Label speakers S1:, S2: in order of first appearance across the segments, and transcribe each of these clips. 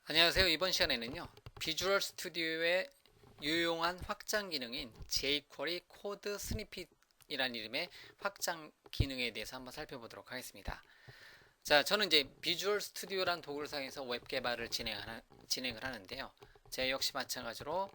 S1: 안녕하세요. 이번 시간에는요, 비주얼 스튜디오의 유용한 확장 기능인 jQuery 코드 스니핏이라는 이름의 확장 기능에 대해서 한번 살펴보도록 하겠습니다. 자, 저는 이제 비주얼 스튜디오란 도구를 사용해서 웹 개발을 진행을 하는데요. 제 역시 마찬가지로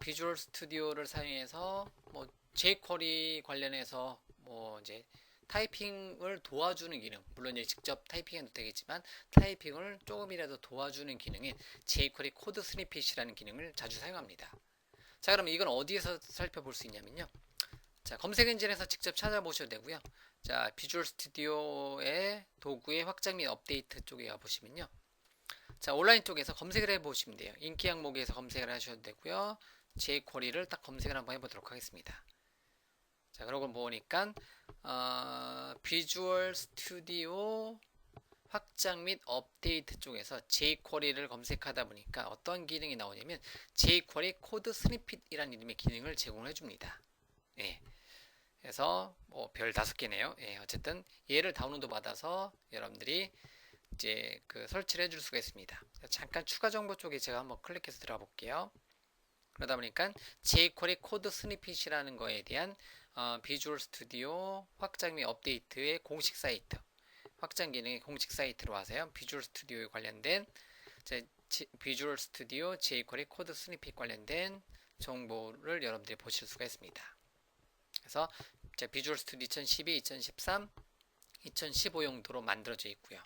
S1: 비주얼 스튜디오를 사용해서 뭐 jQuery 관련해서 뭐 이제 타이핑을 도와주는 기능, 물론 이제 직접 타이핑해도 되겠지만 타이핑을 조금이라도 도와주는 기능인 jQuery 코드 스니핏이라는 기능을 자주 사용합니다. 자, 그럼 이건 어디에서 살펴볼 수 있냐면요. 자, 검색 엔진에서 직접 찾아보셔도 되고요. 자, 비주얼 스튜디오의 도구의 확장 및 업데이트 쪽에 가보시면요. 자, 온라인 쪽에서 검색을 해보시면 돼요. 인기 항목에서 검색을 하셔도 되고요. jQuery를 딱 검색을 한번 해보도록 하겠습니다. 자, 그러고 보니까 비주얼 스튜디오 확장 및 업데이트 쪽에서 jQuery를 검색하다 보니까 어떤 기능이 나오냐면 jQuery 코드 스니핏이라는 이름의 기능을 제공해 줍니다. 예. 그래서 뭐 별 5개네요. 예, 어쨌든 얘를 다운로드 받아서 여러분들이 이제 그 설치를 해줄 수가 있습니다. 잠깐 추가 정보 쪽에 제가 한번 클릭해서 들어가 볼게요. 그러다 보니까 jQuery 코드 스니핏이라는 거에 대한 비주얼 스튜디오 확장 및 업데이트의 공식 사이트, 확장 기능의 공식 사이트로 와서요. 비주얼 스튜디오에 관련된 비주얼 스튜디오 jQuery 코드 스니핏 관련된 정보를 여러분들이 보실 수가 있습니다. 그래서 비주얼 스튜디오 2012, 2013, 2015 용도로 만들어져 있고요.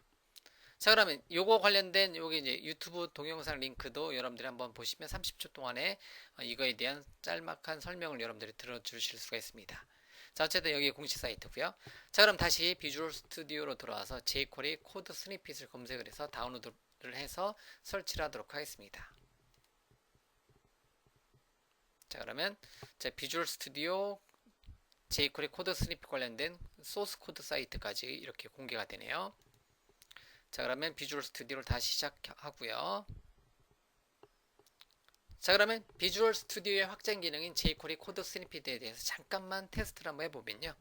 S1: 자, 그러면 요거 관련된 여기 이제 유튜브 동영상 링크도 여러분들이 한번 보시면 30초 동안에 이거에 대한 짤막한 설명을 여러분들이 들어주실 수가 있습니다. 자, 어쨌든 여기 공식 사이트고요. 자, 그럼 다시 비주얼 스튜디오로 들어와서 jQuery 코드 스니핏을 검색을 해서 다운로드를 해서 설치를 하도록 하겠습니다. 자, 그러면 비주얼 스튜디오 jQuery 코드 스니핏 관련된 소스 코드 사이트까지 이렇게 공개가 되네요. 자, 그러면 비주얼 스튜디오를 다시 시작하고요. 자, 그러면 비주얼 스튜디오의 확장 기능인 jQuery 코드 스니핏에 대해서 잠깐만 테스트를 한번 해보면요.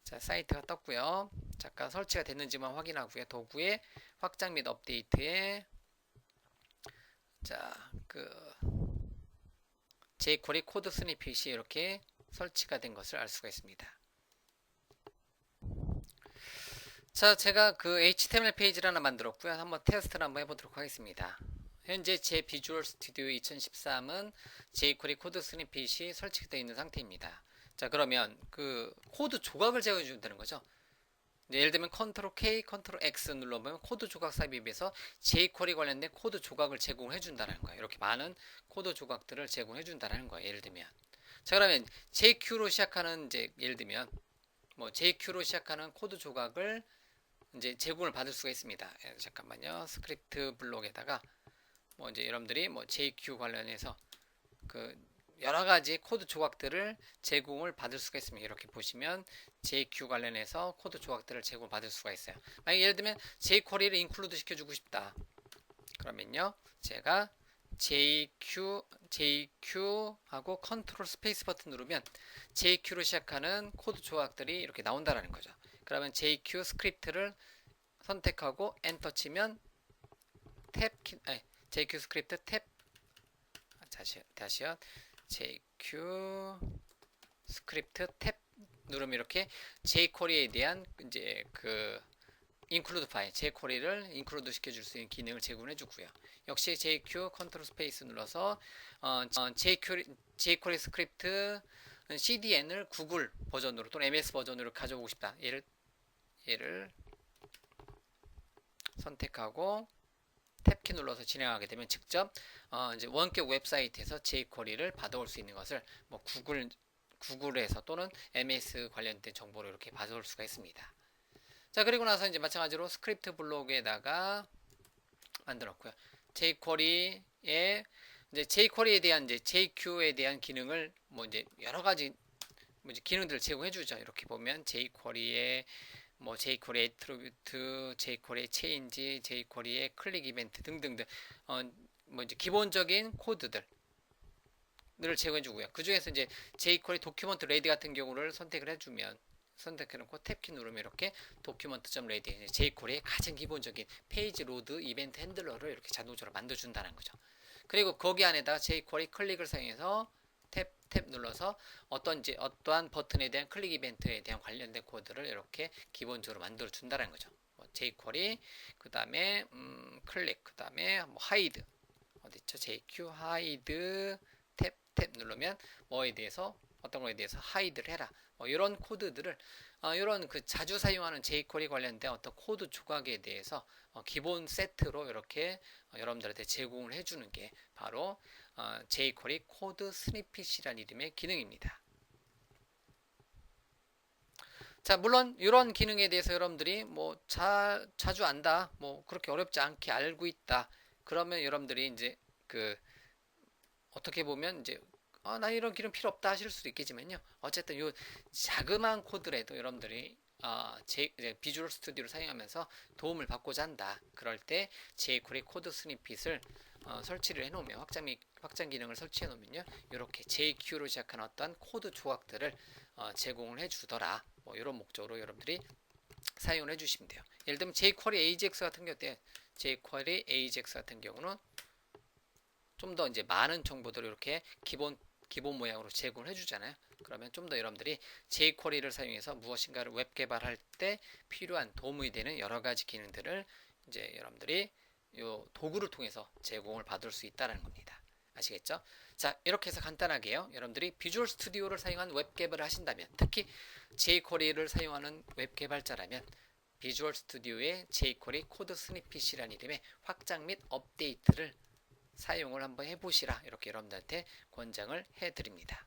S1: 자, 사이트가 떴고요. 잠깐 설치가 됐는지만 확인하고요. 도구의 확장 및 업데이트에 jQuery 코드 스니핏이 이렇게 설치가 된 것을 알 수가 있습니다. 자, 제가 그 HTML 페이지를 하나 만들었고요. 한번 테스트를 한번 해보도록 하겠습니다. 현재 제 비주얼 스튜디오 2013은 jQuery 코드 스니핏이 설치되어 있는 상태입니다. 자, 그러면 그 코드 조각을 제공해 준다는 거죠. 예를 들면 컨트롤 K, 컨트롤 X 눌러보면 코드 조각 삽입에서 jQuery 관련된 코드 조각을 제공해 준다는 거예요. 이렇게 많은 코드 조각들을 제공해 준다는 거예요. 예를 들면. 자, 그러면 JQ로 시작하는 이제 예를 들면 뭐 JQ로 시작하는 코드 조각을 이제 제공을 받을 수가 있습니다. 잠깐만요. 스크립트 블록에다가 뭐 이제 여러분들이 뭐 JQ 관련해서 그 여러 가지 코드 조각들을 제공을 받을 수가 있습니다. 이렇게 보시면 JQ 관련해서 코드 조각들을 제공받을 수가 있어요. 만약 예를 들면 jQuery를 인클루드 시켜주고 싶다. 그러면요, 제가 JQ 하고 컨트롤 스페이스 버튼 누르면 JQ로 시작하는 코드 조각들이 이렇게 나온다라는 거죠. 그러면 JQ 스크립트를 선택하고 엔터 치면 JQ 스크립트 탭 다시요. JQ 스크립트 탭 누르면 이렇게 jQuery에 대한 이제 그 include 파일, jQuery를 include 시켜줄 수 있는 기능을 제공해 주고요. 역시 JQ 컨트롤 스페이스 눌러서 jQuery 스크립트 CDN을 구글 버전으로 또는 MS 버전으로 가져오고 싶다. 얘를 선택하고 탭키 눌러서 진행하게 되면 직접 이제 원격 웹사이트에서 jQuery를 받아올 수 있는 것을 뭐 구글에서 또는 MS 관련된 정보를 이렇게 받아올 수가 있습니다. 자, 그리고 나서 이제 마찬가지로 스크립트 블록에다가 만들었고요. jQuery에 대한 이제 jQ에 대한 기능을 뭐 이제 여러 가지 뭐 이제 기능들을 제공해 주죠. 이렇게 보면 jQuery의 뭐 jQuery 애트리뷰트, jQuery 체인지, jQuery의 클릭 이벤트 등등등 뭐 이제 기본적인 코드들을 제공해 주고요. 그 중에서 이제 jQuery 도큐먼트 레디 같은 경우를 선택을 해주면 선택해놓고 탭키 누르면 이렇게 document.ready jQuery의 가장 기본적인 페이지 로드 이벤트 핸들러를 이렇게 자동적으로 만들어준다는 거죠. 그리고 거기 안에다가 jQuery 클릭을 사용해서 탭 눌러서 어떠한 버튼에 대한 클릭 이벤트에 대한 관련된 코드를 이렇게 기본적으로 만들어 준다는 거죠. jQuery 그 다음에 클릭 그 다음에 뭐 hide 어디 있죠? JQ hide 탭 누르면 뭐에 대해서 어떤 거에 대해서 하이드를 해라. 이런 코드들을 이런 그 자주 사용하는 jQuery 관련된 어떤 코드 조각에 대해서 기본 세트로 이렇게 여러분들한테 제공을 해주는 게 바로 jQuery 코드 스니핏이라는 이름의 기능입니다. 자, 물론 이런 기능에 대해서 여러분들이 뭐 자주 안다, 뭐 그렇게 어렵지 않게 알고 있다. 그러면 여러분들이 이제 그 어떻게 보면 이제 나 이런 기능 필요 없다 하실 수도 있겠지만요. 어쨌든 요 자그마한 코드라도 여러분들이 비주얼 스튜디오를 사용하면서 도움을 받고자 한다. 그럴 때 jQuery 코드 스니핏을 설치를 해놓으면 확장 기능을 설치해 놓으면요. 이렇게 JQ로 시작한 어떤 코드 조각들을 제공을 해주더라. 뭐 이런 목적으로 여러분들이 사용을 해주시면 돼요. 예를 들면 jQuery AJAX 같은 경우 jQuery AJAX 같은 경우는 좀 더 이제 많은 정보들을 이렇게 기본 모양으로 제공을 해주잖아요. 그러면 좀 더 여러분들이 jQuery를 사용해서 무엇인가를 웹 개발할 때 필요한 도움이 되는 여러 가지 기능들을 이제 여러분들이 요 도구를 통해서 제공을 받을 수 있다는 겁니다. 아시겠죠? 자, 이렇게 해서 간단하게요. 여러분들이 비주얼 스튜디오를 사용한 웹 개발을 하신다면, 특히 jQuery를 사용하는 웹 개발자라면 비주얼 스튜디오의 jQuery 코드 스니핏이라는 이름의 확장 및 업데이트를 사용을 한번 해보시라 이렇게 여러분들한테 권장을 해드립니다.